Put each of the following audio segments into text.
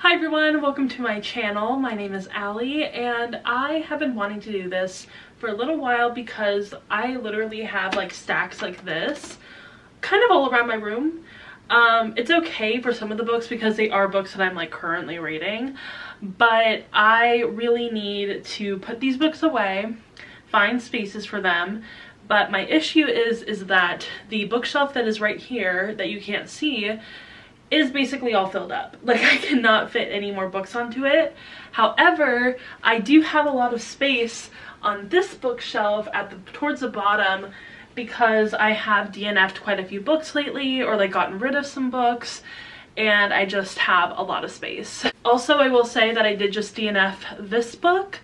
Hi everyone, welcome to my channel. My name is Allie and I have been wanting to do this for a little while because I literally have like stacks like this kind of all around my room. It's okay for some of the books because they are books that I'm like currently reading, but I really need to put these books away, find spaces for them. But my issue is that the bookshelf that is right here that you can't see is basically all filled up. Like, I cannot fit any more books onto it. However, I do have a lot of space on this bookshelf towards the bottom because I have DNF'd quite a few books lately, or like gotten rid of some books, and I just have a lot of space. Also, I will say that I did just DNF this book,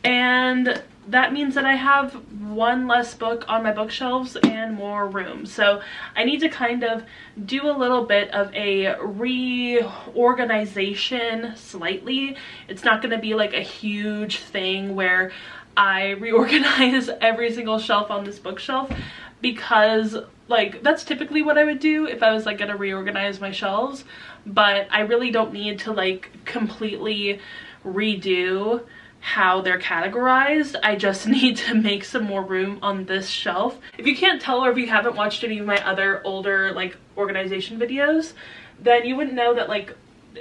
and that means that I have one less book on my bookshelves and more room. So I need to kind of do a little bit of a reorganization slightly. It's not going to be like a huge thing where I reorganize every single shelf on this bookshelf, because like that's typically what I would do if I was like going to reorganize my shelves. But I really don't need to like completely redo how they're categorized. I just need to make some more room on this shelf. If you can't tell, or if you haven't watched any of my other older like organization videos, then you wouldn't know that like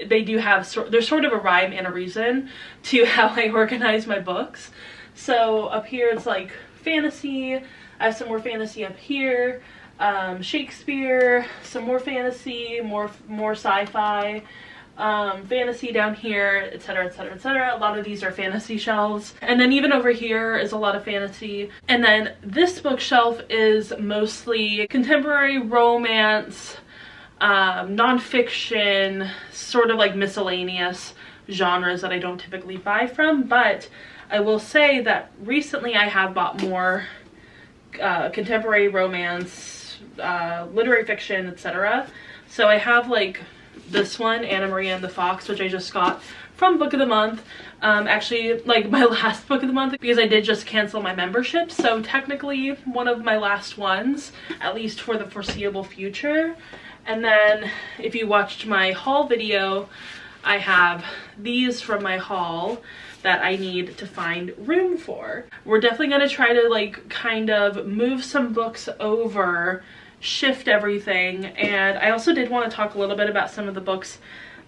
they do have there's sort of a rhyme and a reason to how I organize my books. So up here it's like fantasy. I have some more fantasy up here, Shakespeare, some more fantasy, more sci-fi, fantasy down here, etc, etc, etc. A lot of these are fantasy shelves, and then even over here is a lot of fantasy. And then this bookshelf is mostly contemporary romance, nonfiction, sort of like miscellaneous genres that I don't typically buy from. But I will say that recently I have bought more contemporary romance, literary fiction, etc. So I have like this one, Anna Maria and the Fox, which I just got from Book of the Month. Actually, like my last Book of the Month, because I did just cancel my membership. So technically one of my last ones, at least for the foreseeable future. And then if you watched my haul video, I have these from my haul that I need to find room for. We're definitely going to try to like kind of move some books over, shift everything. And I also did want to talk a little bit about some of the books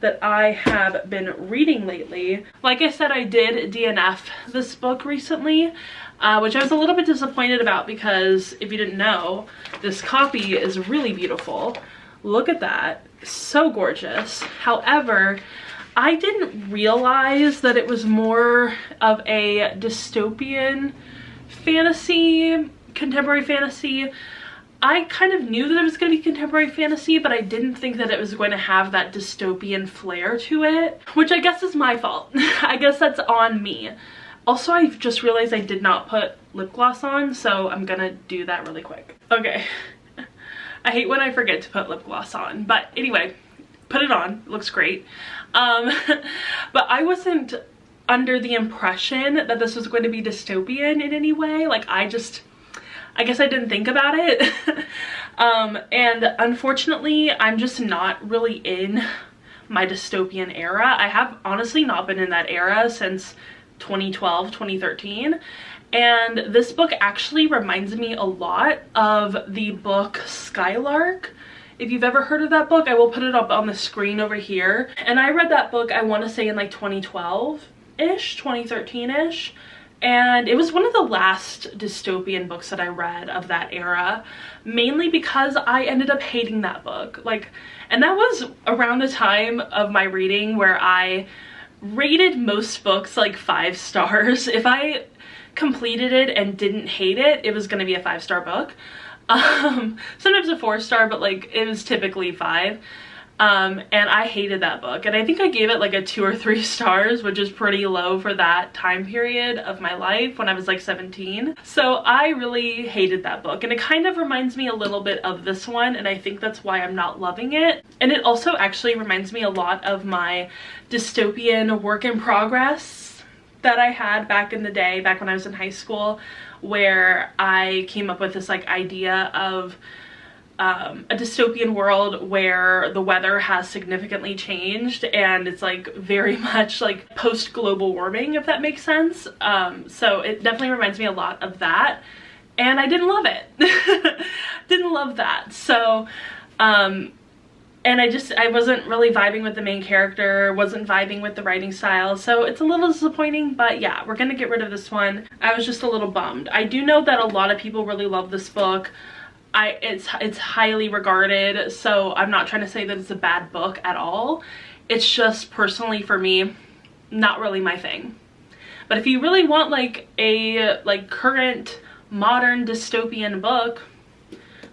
that I have been reading lately. Like I said, I did DNF this book recently, which I was a little bit disappointed about because if you didn't know, this copy is really beautiful. Look at that, so gorgeous. However, I didn't realize that it was more of a dystopian fantasy, contemporary fantasy. I kind of knew that it was going to be contemporary fantasy, but I didn't think that it was going to have that dystopian flair to it, which I guess is my fault. I guess that's on me. Also, I just realized I did not put lip gloss on, so I'm gonna do that really quick. Okay. I hate when I forget to put lip gloss on, but anyway, put it on. It looks great. But I wasn't under the impression that this was going to be dystopian in any way. Like, I guess I didn't think about it. And unfortunately, I'm just not really in my dystopian era. I have honestly not been in that era since 2012, 2013. And this book actually reminds me a lot of the book Skylark. If you've ever heard of that book, I will put it up on the screen over here. And I read that book, I want to say in like 2012-ish, 2013-ish. And it was one of the last dystopian books that I read of that era, mainly because I ended up hating that book. Like, and that was around the time of my reading where I rated most books like 5 stars. If I completed it and didn't hate it, it was going to be a 5-star book. Sometimes a 4-star, but like it was typically 5. And I hated that book, and I think I gave it like a 2 or 3 stars, which is pretty low for that time period of my life when I was like 17. So I really hated that book, and it kind of reminds me a little bit of this one, and I think that's why I'm not loving it. And it also actually reminds me a lot of my dystopian work in progress that I had back in the day, back when I was in high school, where I came up with this like idea of a dystopian world where the weather has significantly changed and it's like very much like post global warming, if that makes sense. So it definitely reminds me a lot of that, and I didn't love it. Didn't love that. So and I wasn't really vibing with the main character, wasn't vibing with the writing style, so it's a little disappointing. But yeah, we're gonna get rid of this one. I was just a little bummed. I do know that a lot of people really love this book. It's highly regarded, so I'm not trying to say that it's a bad book at all. It's just personally for me, not really my thing. But if you really want like a current modern dystopian book,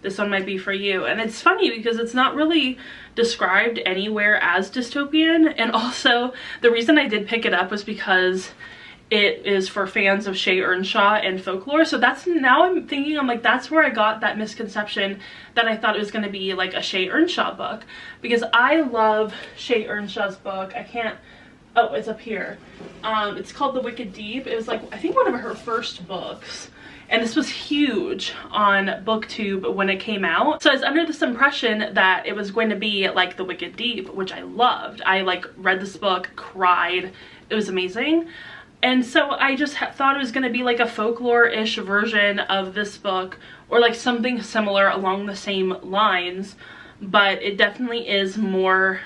this one might be for you. And it's funny because it's not really described anywhere as dystopian, and also the reason I did pick it up was because it is for fans of Shea Earnshaw and folklore. So that's, now I'm thinking, I'm like, that's where I got that misconception that I thought it was going to be like a Shea Earnshaw book, because I love Shea Earnshaw's book. I can't, oh, it's up here. It's called The Wicked Deep. It was like, I think one of her first books. And this was huge on booktube when it came out. So I was under this impression that it was going to be like The Wicked Deep, which I loved. I like read this book, cried. It was amazing. And so I just thought it was going to be like a folklore-ish version of this book, or like something similar along the same lines. But it definitely is more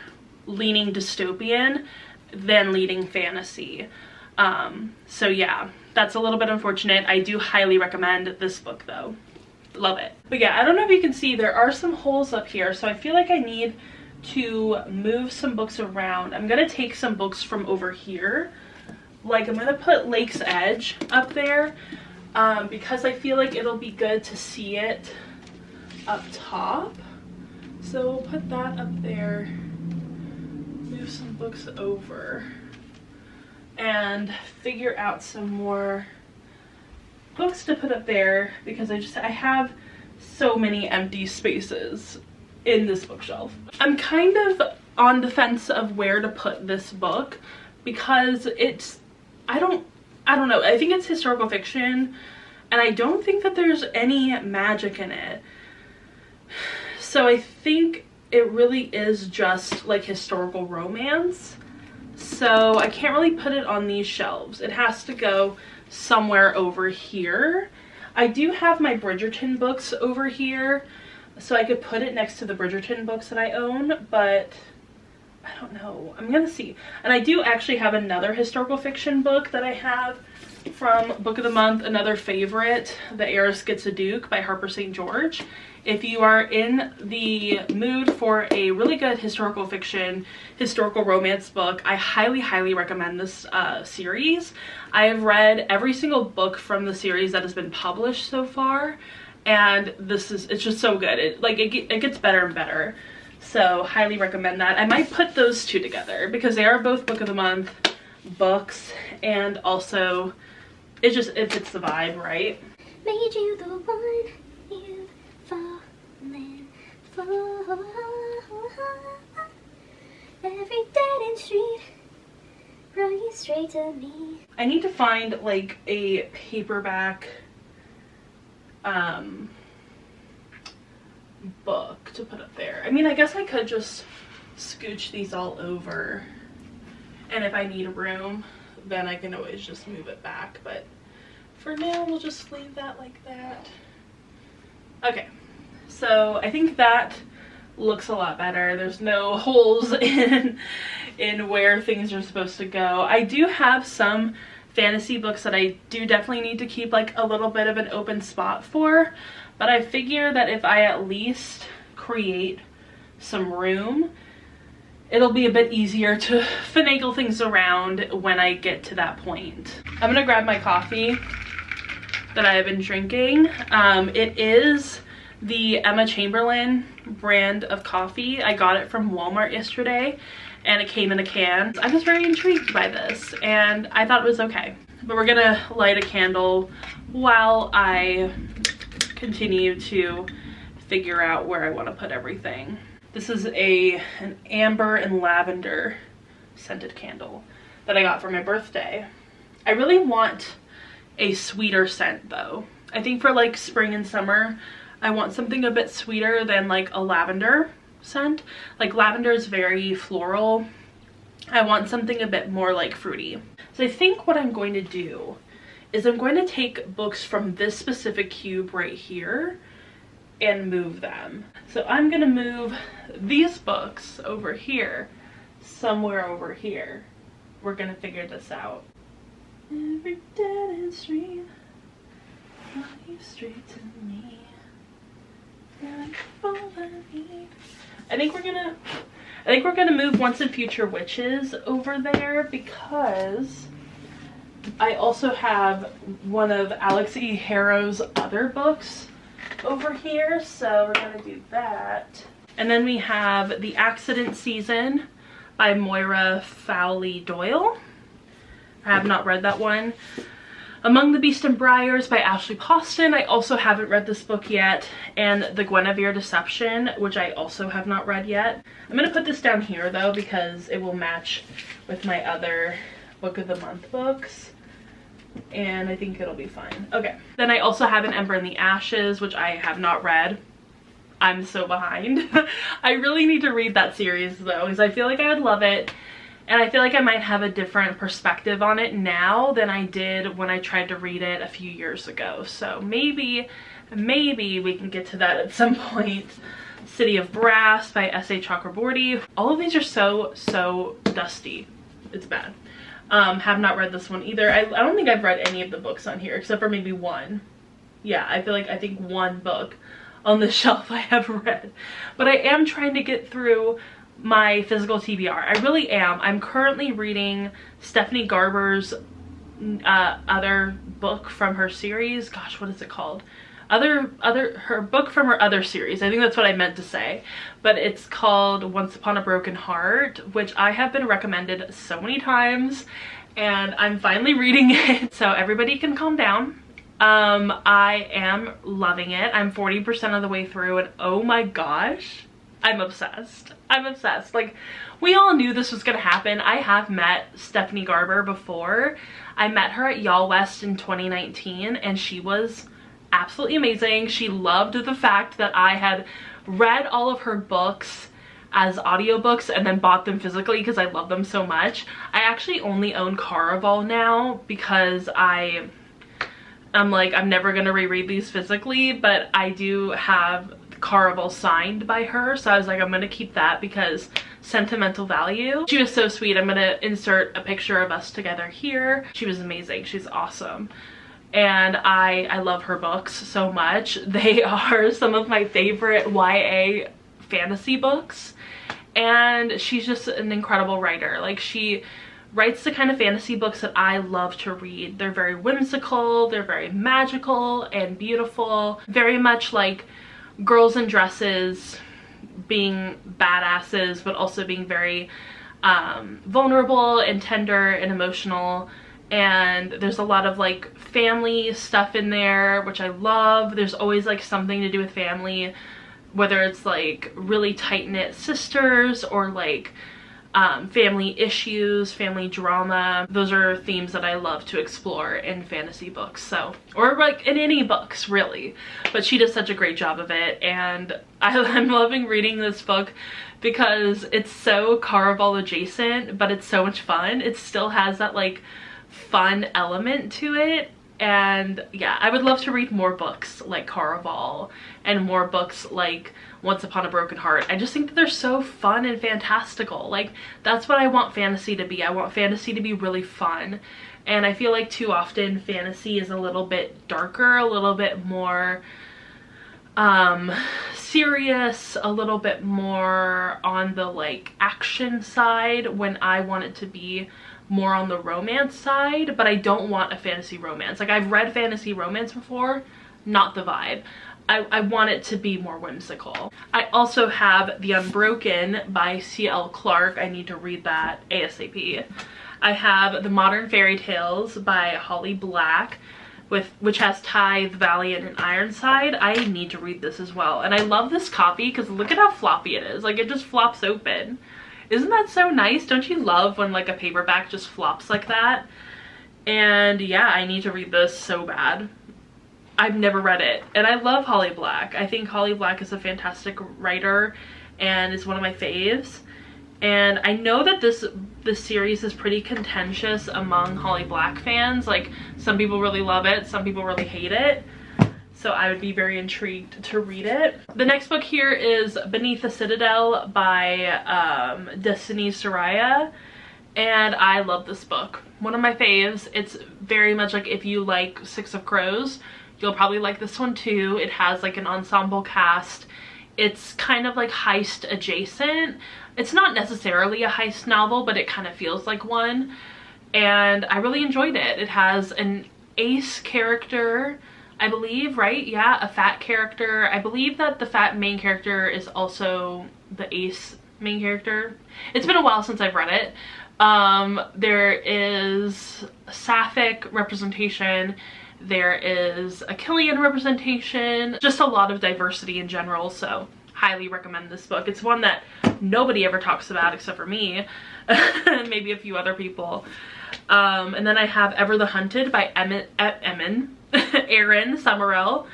leaning dystopian than leaning fantasy. So yeah, that's a little bit unfortunate. I do highly recommend this book though. Love it. But yeah, I don't know if you can see, there are some holes up here, so I feel like I need to move some books around. I'm gonna take some books from over here. Like, I'm gonna put Lake's Edge up there because I feel like it'll be good to see it up top. So we'll put that up there, move some books over, and figure out some more books to put up there, because I have so many empty spaces in this bookshelf. I'm kind of on the fence of where to put this book, because it's, I don't know, I think it's historical fiction and I don't think that there's any magic in it. So I think it really is just like historical romance. So I can't really put it on these shelves. It has to go somewhere over here. I do have my Bridgerton books over here, so I could put it next to the Bridgerton books that I own, but I don't know. I'm gonna see. And I do actually have another historical fiction book that I have from Book of the Month, another favorite, The Heiress Gets a Duke by Harper St. George. If you are in the mood for a really good historical fiction, historical romance book, I highly, highly recommend this series. I have read every single book from the series that has been published so far, and it's just so good. It gets better and better. So highly recommend that. I might put those two together because they are both Book of the Month books, and also it fits the vibe, right? Made you the one you've fallen for. Every dead end street brought you straight to me. I need to find like a paperback book to put up there. I mean, I guess I could just scooch these all over, and if I need room then I can always just move it back, but for now we'll just leave that like that. Okay, so I think that looks a lot better. There's no holes in where things are supposed to go. I do have some fantasy books that I do definitely need to keep like a little bit of an open spot for, but I figure that if I at least create some room, it'll be a bit easier to finagle things around when I get to that point. I'm gonna grab my coffee that I have been drinking. It is the Emma Chamberlain brand of coffee. I got it from Walmart yesterday and it came in a can. I was very intrigued by this and I thought it was okay. But we're gonna light a candle while I continue to figure out where I want to put everything. This is an amber and lavender scented candle that I got for my birthday. I really want a sweeter scent though. I think for like spring and summer, I want something a bit sweeter than like a lavender scent. Like lavender is very floral. I want something a bit more like fruity. So I think what I'm going to do is I'm going to take books from this specific cube right here and move them. So I'm gonna move these books over here, somewhere over here. We're gonna figure this out. Every dead end street, run you straight to me. I think we're gonna move Once and Future Witches over there because I also have one of Alex E. Harrow's other books over here, so we're gonna do that. And then we have The Accident Season by Moira Fowley Doyle. I have not read that one. Among the Beast and Briars by Ashley Poston. I also haven't read this book yet. And The Guinevere Deception, which I also have not read yet. I'm gonna put this down here though because it will match with my other Book of the Month books. And I think it'll be fine. Okay. Then I also have An Ember in the Ashes, which I have not read. I'm so behind. I really need to read that series though, because I feel like I would love it. And I feel like I might have a different perspective on it now than I did when I tried to read it a few years ago. So maybe we can get to that at some point. City of Brass by S.A. Chakraborty. All of these are so dusty. It's bad. Have not read this one either. I don't think I've read any of the books on here except for maybe one. Yeah, I think one book on the shelf I have read. But I am trying to get through my physical TBR. I really am. I'm currently reading Stephanie Garber's other book from her series. Gosh, what is it called? Her book from her other series. I think that's what I meant to say. But it's called Once Upon a Broken Heart, which I have been recommended so many times and I'm finally reading it. So everybody can calm down. I am loving it. I'm 40% of the way through and oh my gosh, I'm obsessed. I'm obsessed. Like, we all knew this was gonna happen. I have met Stephanie Garber before. I met her at Y'all West in 2019 and she was absolutely amazing. She loved the fact that I had read all of her books as audiobooks and then bought them physically because I love them so much. I actually only own Caraval now because I'm like, I'm never gonna reread these physically, but I do have Caraval signed by her, so I was like, I'm gonna keep that because sentimental value. She was so sweet. I'm gonna insert a picture of us together here. She was amazing. She's awesome. And I love her books so much. They are some of my favorite YA fantasy books. And she's just an incredible writer. Like, she writes the kind of fantasy books that I love to read. They're very whimsical, they're very magical and beautiful. Very much like girls in dresses being badasses, but also being very vulnerable and tender and emotional. And there's a lot of like family stuff in there, which I love. There's always like something to do with family, whether it's like really tight-knit sisters or like family issues, family drama. Those are themes that I love to explore in fantasy books, so, or like in any books really. But she does such a great job of it, and I'm loving reading this book because it's so Caraval adjacent, but it's so much fun. It still has that like fun element to it. And yeah, I would love to read more books like Caraval and more books like Once Upon a Broken Heart. I just think that they're so fun and fantastical. Like, that's what I want fantasy to be. I want fantasy to be really fun. And I feel like too often fantasy is a little bit darker, a little bit more serious, a little bit more on the like action side, when I want it to be more on the romance side. But I don't want a fantasy romance. Like, I've read fantasy romance before, not the vibe. I want it to be more whimsical. I also have The Unbroken by C.L. Clarke. I need to read that ASAP. I have The Modern Fairy Tales by Holly Black, which has Tithe, Valiant, and Ironside. I need to read this as well. And I love this copy because look at how floppy it is. Like, it just flops open. Isn't that so nice? Don't you love when like a paperback just flops like that? And yeah, I need to read this so bad. I've never read it, and I love Holly Black. I think Holly Black is a fantastic writer and is one of my faves. And I know that this series is pretty contentious among Holly Black fans. Like, some people really love it, some people really hate it. So I would be very intrigued to read it. The next book here is Beneath the Citadel by Destiny Soraya. And I love this book. One of my faves. It's very much like, if you like Six of Crows, you'll probably like this one too. It has like an ensemble cast. It's kind of like heist adjacent. It's not necessarily a heist novel, but it kind of feels like one. And I really enjoyed it. It has an ace character, I believe, right? Yeah, a fat character. I believe that the fat main character is also the ace main character. It's been a while since I've read it. There is sapphic representation. There is Achillean representation. Just a lot of diversity in general, so highly recommend this book. It's one that nobody ever talks about except for me and maybe a few other people. And then I have Ever the Hunted by Erin Summerell.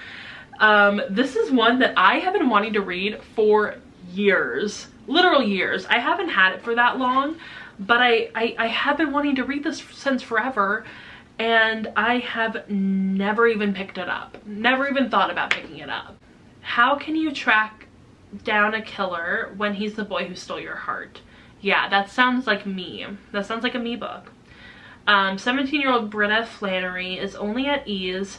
This is one that I have been wanting to read for years, literal years. I haven't had it for that long, but I have been wanting to read this since forever, and I have never even picked it up, never even thought about picking it up. How can you track down a killer when he's the boy who stole your heart? Yeah, that sounds like me. That sounds like a me book. 17-year-old Britta Flannery is only at ease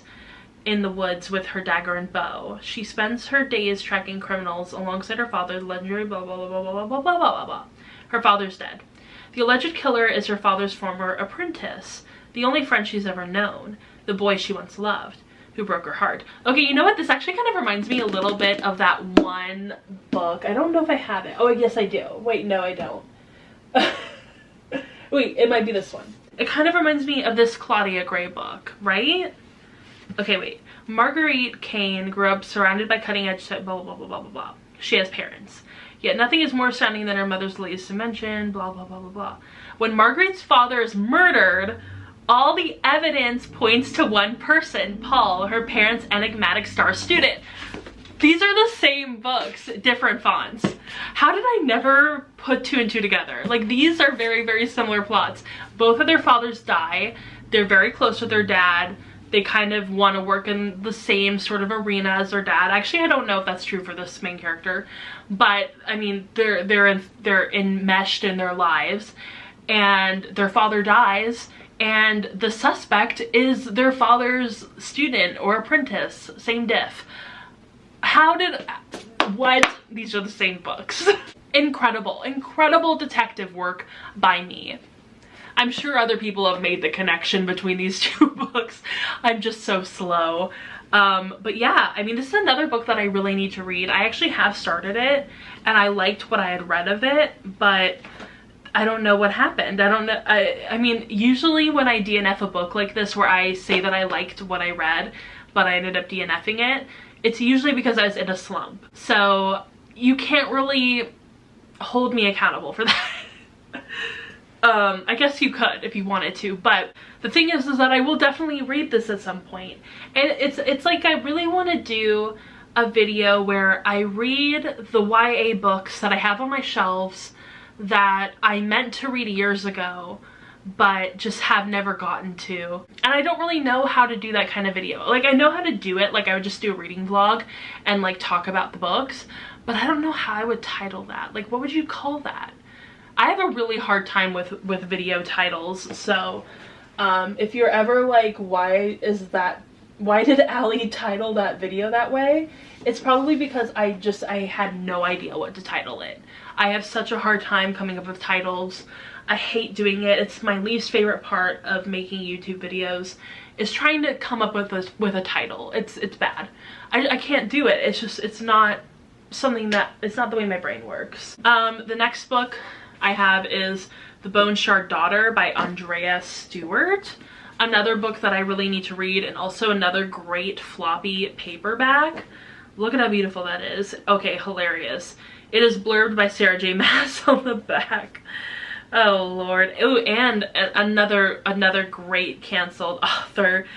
in the woods with her dagger and bow. She spends her days tracking criminals alongside her father, the legendary blah blah blah blah blah blah blah blah blah. Her father's dead. The alleged killer is her father's former apprentice, the only friend she's ever known, the boy she once loved, who broke her heart. Okay, you know what? This actually kind of reminds me a little bit of that one book. I don't know if I have it. Oh, yes, I do. Wait, no, I don't. Wait, it might be this one. It kind of reminds me of this Claudia Gray book, right? Okay, wait. Marguerite Kane grew up surrounded by cutting-edge blah, blah, blah, blah, blah, blah. She has parents. Yet nothing is more astounding than her mother's latest invention, blah, blah, blah, blah, blah. When Marguerite's father is murdered, all the evidence points to one person, Paul, her parents' enigmatic star student. These are the same books, different fonts. How did I never put two and two together? Like, these are very, very similar plots. Both of their fathers die. They're very close with their dad. They kind of want to work in the same sort of arena as their dad. Actually, I don't know if that's true for this main character, but I mean, they're enmeshed in their lives, and their father dies, and the suspect is their father's student or apprentice, same diff. What? These are the same books. Incredible, incredible detective work by me. I'm sure other people have made the connection between these two books. I'm just so slow. But yeah, I mean, this is another book that I really need to read. I actually have started it, and I liked what I had read of it, but I don't know what happened. I don't know. I mean, usually when I DNF a book like this, where I say that I liked what I read, but I ended up DNFing it, it's usually because I was in a slump. So you can't really hold me accountable for that. I guess you could if you wanted to, but the thing is that I will definitely read this at some point. And it's like, I really want to do a video where I read the YA books that I have on my shelves that I meant to read years ago, but just have never gotten to. And I don't really know how to do that kind of video. Like, I know how to do it, like I would just do a reading vlog and like talk about the books, but I don't know how I would title that. Like, what would you call that? I have a really hard time with video titles, so if you're ever like, why did Allie title that video that way? It's probably because I had no idea what to title it. I have such a hard time coming up with titles. I hate doing it. It's my least favorite part of making YouTube videos, is trying to come up with a title. It's bad. I can't do it. It's not something that, it's not the way my brain works. The next book I have is The Bone Shard Daughter by Andrea Stewart. Another book that I really need to read, and also another great floppy paperback. Look at how beautiful that is. Okay, hilarious. It is blurbed by Sarah J. Maas on the back. Oh Lord. Oh, and another great canceled author,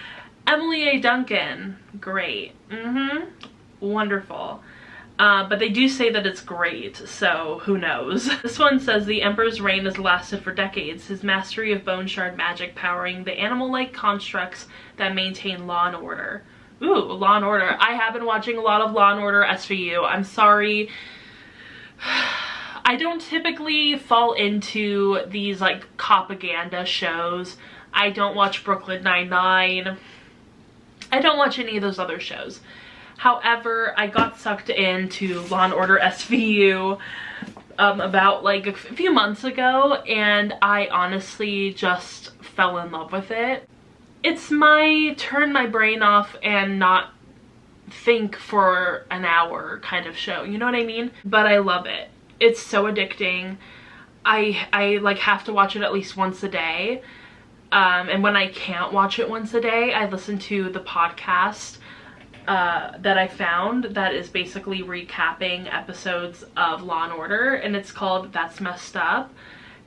Emily A. Duncan, great. Wonderful. But they do say that it's great, so who knows. This one says the Emperor's reign has lasted for decades, his mastery of bone shard magic powering the animal-like constructs that maintain law and order. Ooh, Law and Order. I have been watching a lot of Law and Order SVU. I'm sorry. I don't typically fall into these like propaganda shows. I don't watch Brooklyn Nine-Nine. I don't watch any of those other shows. However, I got sucked into Law and Order SVU about like a few months ago, and I honestly just fell in love with it. It's my turn my brain off and not think for an hour kind of show, you know what I mean? But I love it. It's so addicting. I like have to watch it at least once a day. And when I can't watch it once a day, I listen to the podcast that I found that is basically recapping episodes of Law and Order, and it's called That's Messed Up,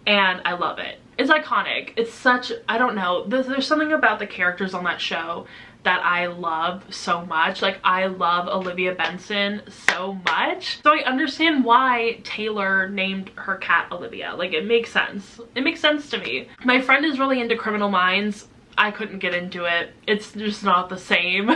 and I love it. It's iconic. It's such, I don't know, there's something about the characters on that show that I love so much. Like, I love Olivia Benson so much. So I understand why Taylor named her cat Olivia. Like, it makes sense. It makes sense to me. My friend is really into Criminal Minds. I couldn't get into it. It's just not the same.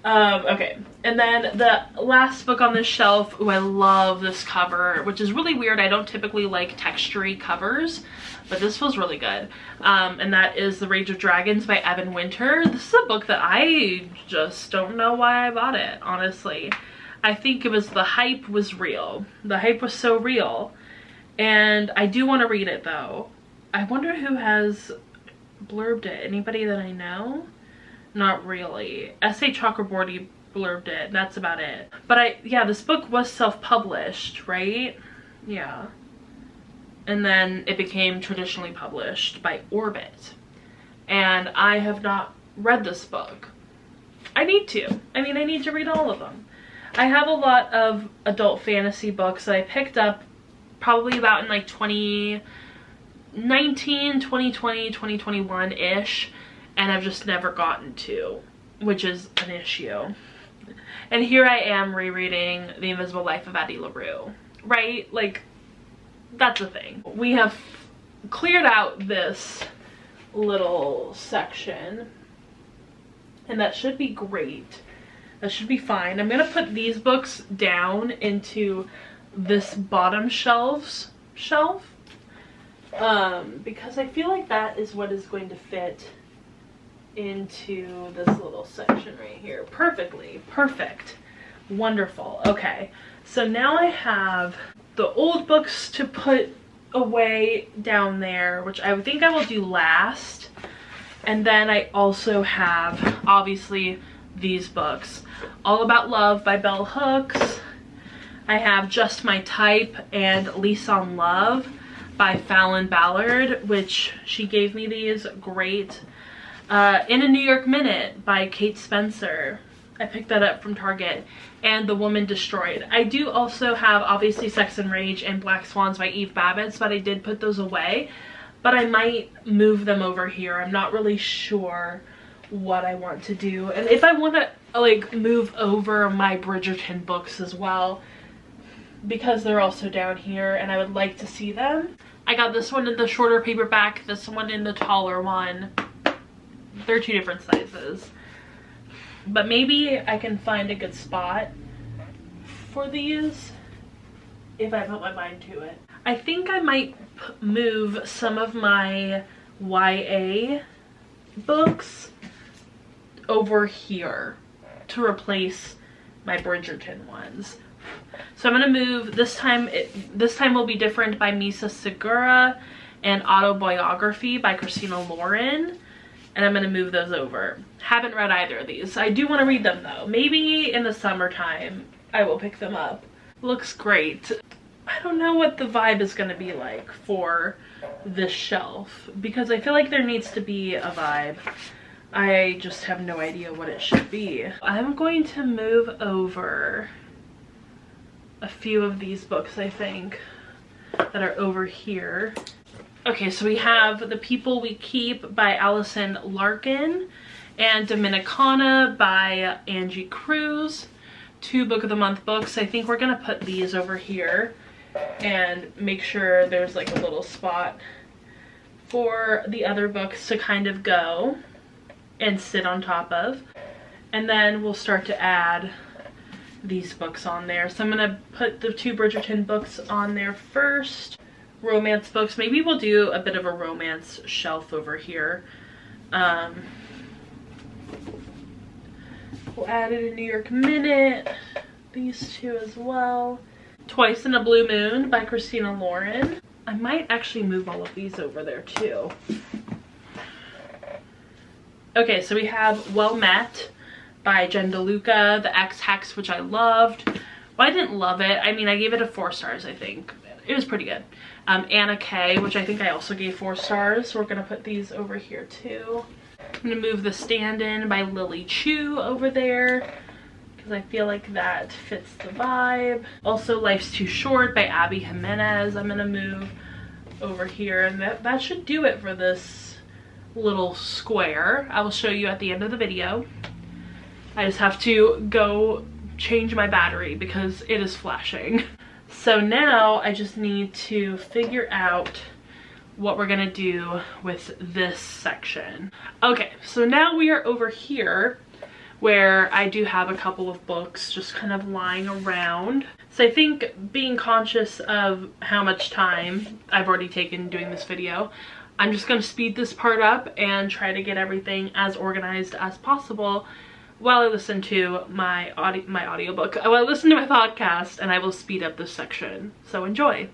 Okay, and then the last book on this shelf, ooh, I love this cover, which is really weird. I don't typically like textury covers, but this feels really good. And that is The Rage of Dragons by Evan Winter. This is a book that I just don't know why I bought it, honestly. I think it was the hype was real. The hype was so real. And I do want to read it though. I wonder who has blurbed it. Anybody that I know? Not really. S.A. Chakraborty blurbed it. That's about it. But yeah, this book was self-published, right? Yeah. And then it became traditionally published by Orbit. And I have not read this book. I need to. I mean, I need to read all of them. I have a lot of adult fantasy books that I picked up probably about in like 2019, 2020, 2021-ish. And I've just never gotten to, which is an issue. And here I am rereading The Invisible Life of Addie LaRue, right? Like, that's a thing. We have cleared out this little section, and that should be great. That should be fine. I'm gonna put these books down into this bottom shelf, because I feel like that is what is going to fit into this little section right here perfectly. Perfect. Wonderful. Okay, so now I have the old books to put away down there, which I think I will do last. And then I also have obviously these books. All About Love by Bell Hooks. I have Just My Type and Lease on Love by Fallon Ballard, which she gave me these. Great. In a New York Minute by Kate Spencer. I picked that up from Target. And The Woman Destroyed. I do also have obviously Sex and Rage and Black Swans by Eve Babbitts, but I did put those away. But I might move them over here. I'm not really sure what I want to do. And if I want to like move over my Bridgerton books as well, because they're also down here and I would like to see them. I got this one in the shorter paperback, this one in the taller one. They're two different sizes. But maybe I can find a good spot for these if I put my mind to it. I think I might move some of my YA books over here to replace my Bridgerton ones. So I'm gonna move, this time will be different by Misa Segura and Autobiography by Christina Lauren. And I'm gonna move those over. Haven't read either of these. I do want to read them though. Maybe in the summertime I will pick them up. Looks great. I don't know what the vibe is gonna be like for this shelf because I feel like there needs to be a vibe. I just have no idea what it should be. I'm going to move over a few of these books, I think, that are over here. Okay, so we have The People We Keep by Allison Larkin, and Dominicana by Angie Cruz. 2 Book of the Month books. I think we're gonna put these over here and make sure there's like a little spot for the other books to kind of go and sit on top of. And then we'll start to add these books on there. So I'm gonna put the 2 Bridgerton books on there first. Romance books. Maybe we'll do a bit of a romance shelf over here. We'll add it in New York Minute. These 2 as well. Twice in a Blue Moon by Christina Lauren. I might actually move all of these over there too. Okay, so we have Well Met by Jen DeLuca, The Ex-Hex, which I loved. Well, I didn't love it. I mean, I gave it a 4 stars, I think. It was pretty good. Anna Kay, which I think I also gave 4 stars. So we're gonna put these over here too. I'm gonna move The Stand-In by Lily Chu over there because I feel like that fits the vibe. Also, Life's Too Short by Abby Jimenez. I'm gonna move over here, and that should do it for this little square. I will show you at the end of the video. I just have to go change my battery because it is flashing. So now I just need to figure out what we're gonna do with this section. Okay, so now we are over here where I do have a couple of books just kind of lying around. So I think being conscious of how much time I've already taken doing this video, I'm just gonna speed this part up and try to get everything as organized as possible while I listen to my audiobook. While I listen to my podcast, and I will speed up this section. So enjoy.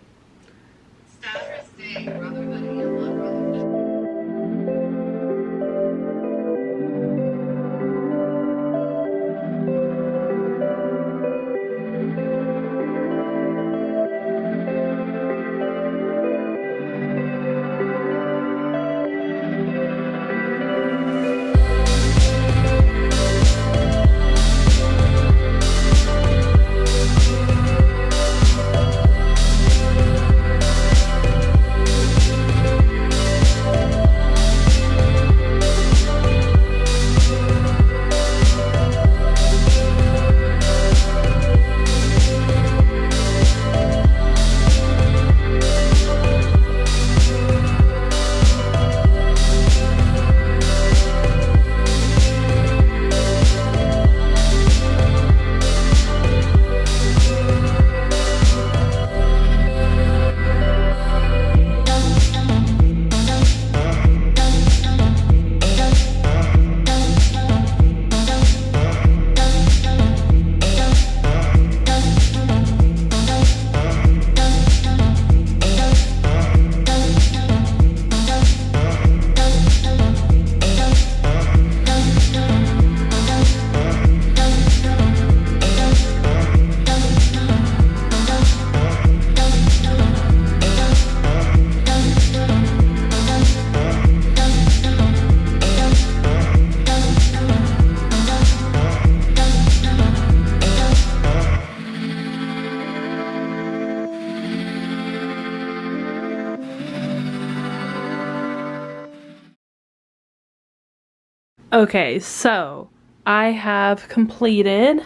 Okay, so I have completed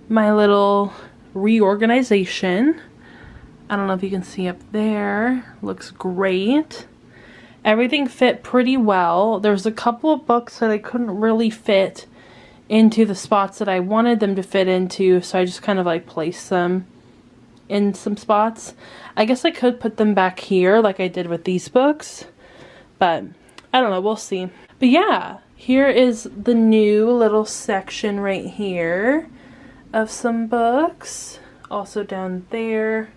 my little reorganization. I don't know if you can see up there. Looks great. Everything fit pretty well. There's a couple of books that I couldn't really fit into the spots that I wanted them to fit into, so I just kind of like placed them in some spots. I guess I could put them back here like I did with these books, but I don't know, we'll see. But yeah, here is the new little section right here of some books. Also down there,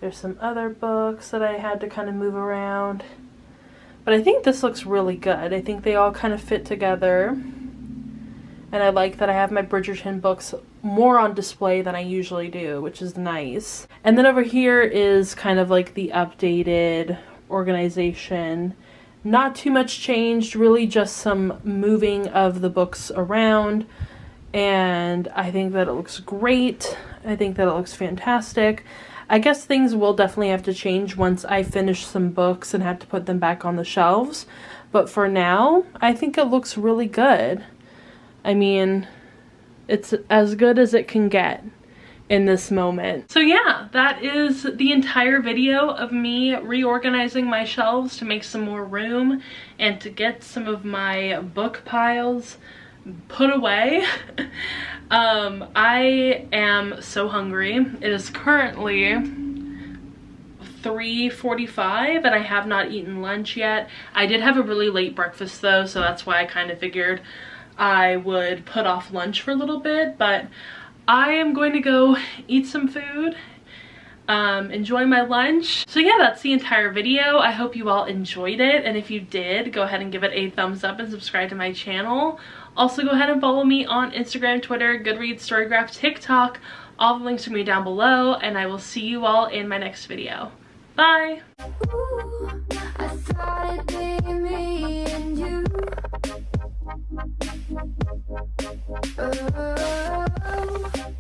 there's some other books that I had to kind of move around. But I think this looks really good. I think they all kind of fit together. And I like that I have my Bridgerton books more on display than I usually do, which is nice. And then over here is kind of like the updated organization. Not too much changed, really just some moving of the books around. And I think that it looks great. I think that it looks fantastic. I guess things will definitely have to change once I finish some books and have to put them back on the shelves. But for now, I think it looks really good. I mean, it's as good as it can get in this moment. So yeah, that is the entire video of me reorganizing my shelves to make some more room and to get some of my book piles put away. I am so hungry. It is currently 3:45 and I have not eaten lunch yet. I did have a really late breakfast though, so that's why I kind of figured I would put off lunch for a little bit, but I am going to go eat some food, enjoy my lunch. So yeah, that's the entire video. I hope you all enjoyed it, and if you did, go ahead and give it a thumbs up and subscribe to my channel. Also, go ahead and follow me on Instagram, Twitter, Goodreads, Storygraph, TikTok. All the links are going to be down below, and I will see you all in my next video. Bye! Ooh, I thought it'd be me and you. Oh.